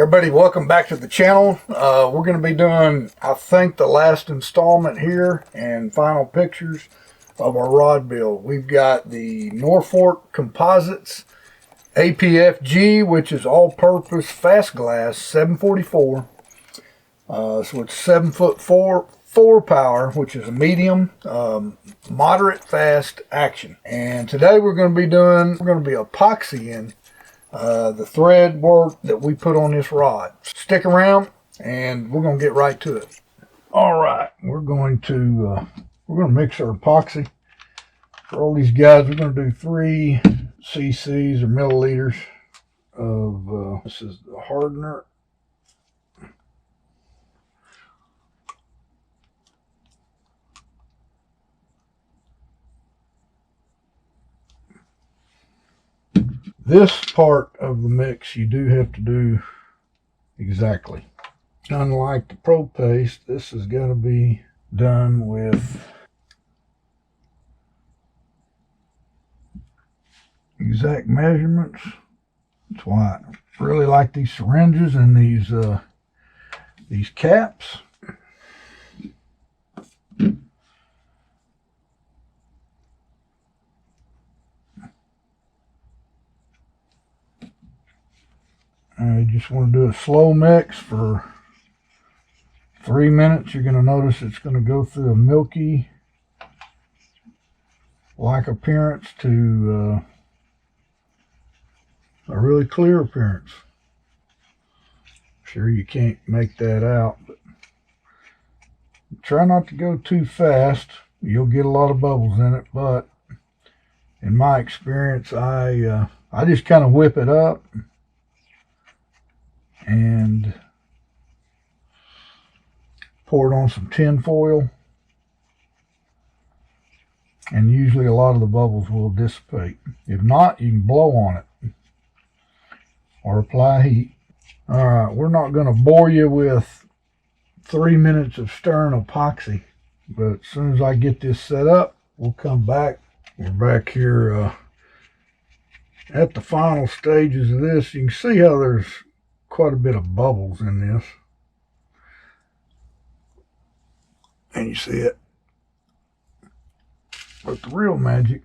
Everybody, welcome back to the channel. We're going to be doing, I think, the last installment here and final pictures of our rod build. We've got the Norfolk Composites APFG, which is all-purpose fast glass 744. So it's 7'4" power, which is a medium, moderate fast action. And today we're going to be epoxying the thread work that we put on this rod. Stick around and we're going to get right to it. All right, we're going to mix our epoxy. For all these guys, we're going to do 3 cc's or milliliters of this is the hardener. This part of the mix you do have to do exactly. Unlike the Pro Paste, this has got to be done with exact measurements. That's why I really like these syringes and these caps. I just want to do a slow mix for 3 minutes. You're going to notice it's going to go through a milky like appearance to a really clear appearance. Sure, you can't make that out, but try not to go too fast. You'll get a lot of bubbles in it, but in my experience, I just kind of whip it up and pour it on some tin foil, and usually a lot of the bubbles will dissipate. If not, you can blow on it or apply heat. All right, we're not going to bore you with 3 minutes of stirring epoxy, but as soon as I get this set up, we'll come back. We're back here at the final stages of this. You can see how there's quite a bit of bubbles in this, and you see it. But the real magic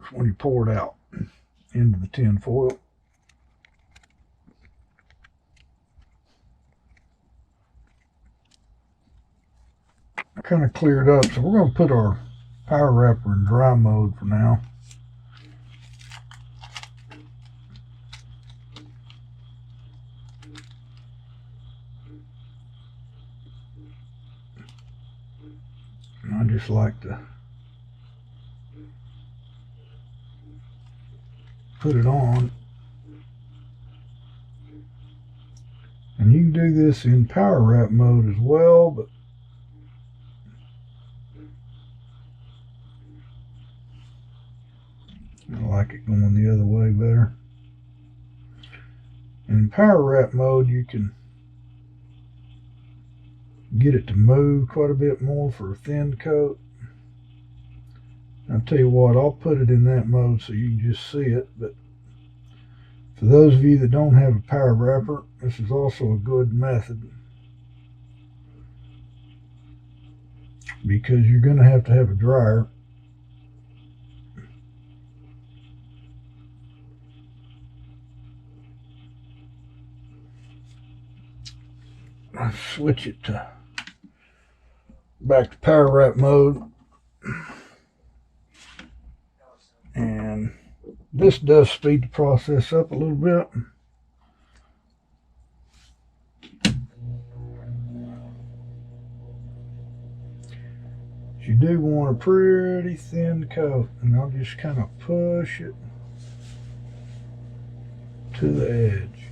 is when you pour it out into the tin foil. I kind of cleared up, so we're going to put our power wrapper in dry mode for now. I just like to put it on. And you can do this in power wrap mode as well, but I like it going the other way better. And in power wrap mode, you can get it to move quite a bit more for a thin coat. I'll tell you what, I'll put it in that mode so you can just see it, but for those of you that don't have a power wrapper, this is also a good method, because you're going to have a dryer. I'll switch it to back to power wrap mode, and this does speed the process up a little bit. You do want a pretty thin coat, and I'll just kind of push it to the edge.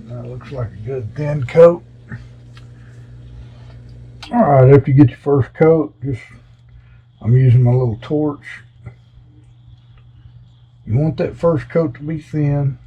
That looks like a good thin coat. Alright, after you get your first coat, I'm using my little torch. You want that first coat to be thin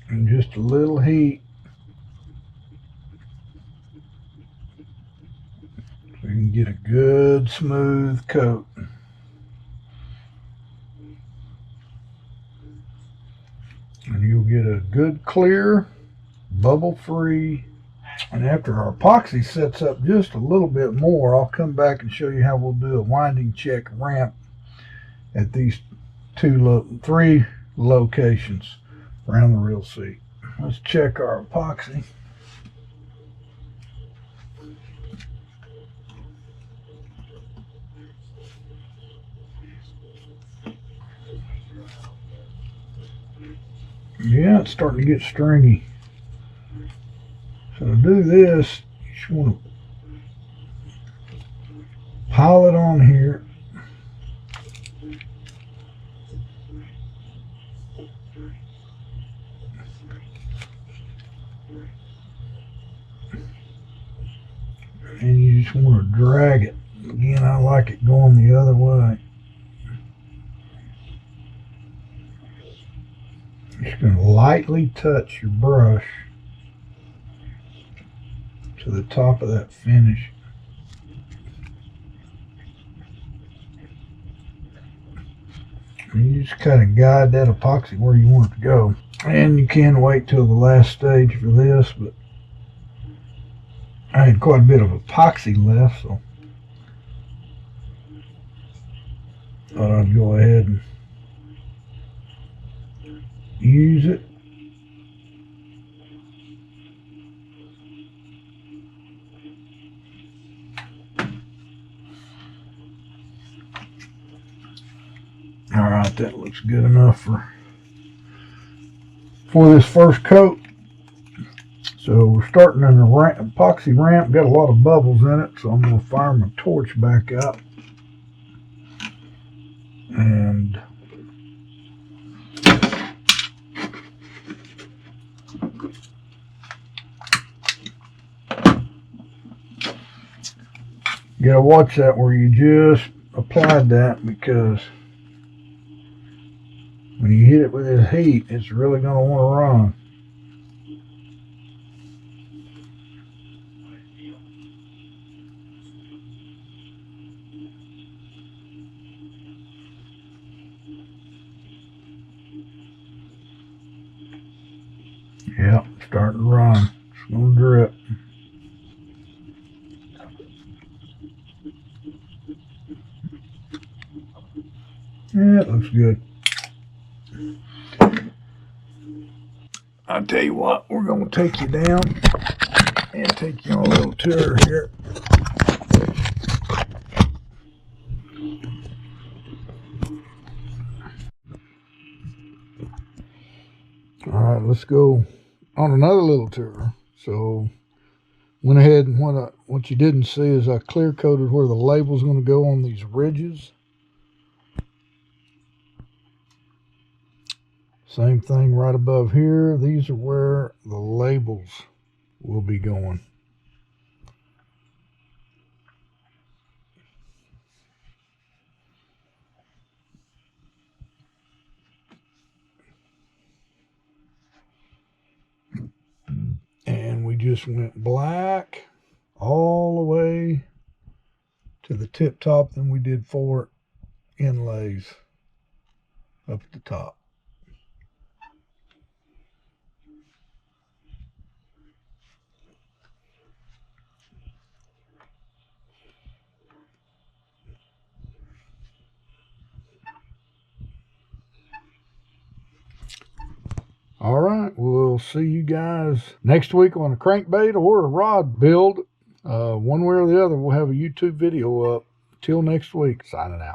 and just a little heat so you can get a good smooth coat. And you'll get a good clear, bubble-free. And after our epoxy sets up just a little bit more, I'll come back and show you how we'll do a winding check ramp at these three locations around the reel seat. Let's check our epoxy. Yeah, it's starting to get stringy. So to do this, you just want to pile it on here. And you just want to drag it. Again, I like it going the other way. Just going to lightly touch your brush to the top of that finish. And you just kind of guide that epoxy where you want it to go. And you can wait till the last stage for this, but I had quite a bit of epoxy left, so thought I'd go ahead and use it. All right, that looks good enough for this first coat. So we're starting in a epoxy ramp, got a lot of bubbles in it, so I'm going to fire my torch back up. And you got to watch that where you just applied that, because when you hit it with this heat, it's really going to want to run. Yep, starting to run. It's going to drip. Yeah, it looks good. I'll tell you what, we're going to take you down and take you on a little tour here. All right, let's go on another little tour. So went ahead and what you didn't see is I clear coated where the label's going to go on these ridges. Same thing right above here. These are where the labels will be going. And we just went black all the way to the tip top. Then we did 4 inlays up at the top. All right, we'll see you guys next week on a crankbait or a rod build. One way or the other, we'll have a YouTube video up. Till next week, signing out.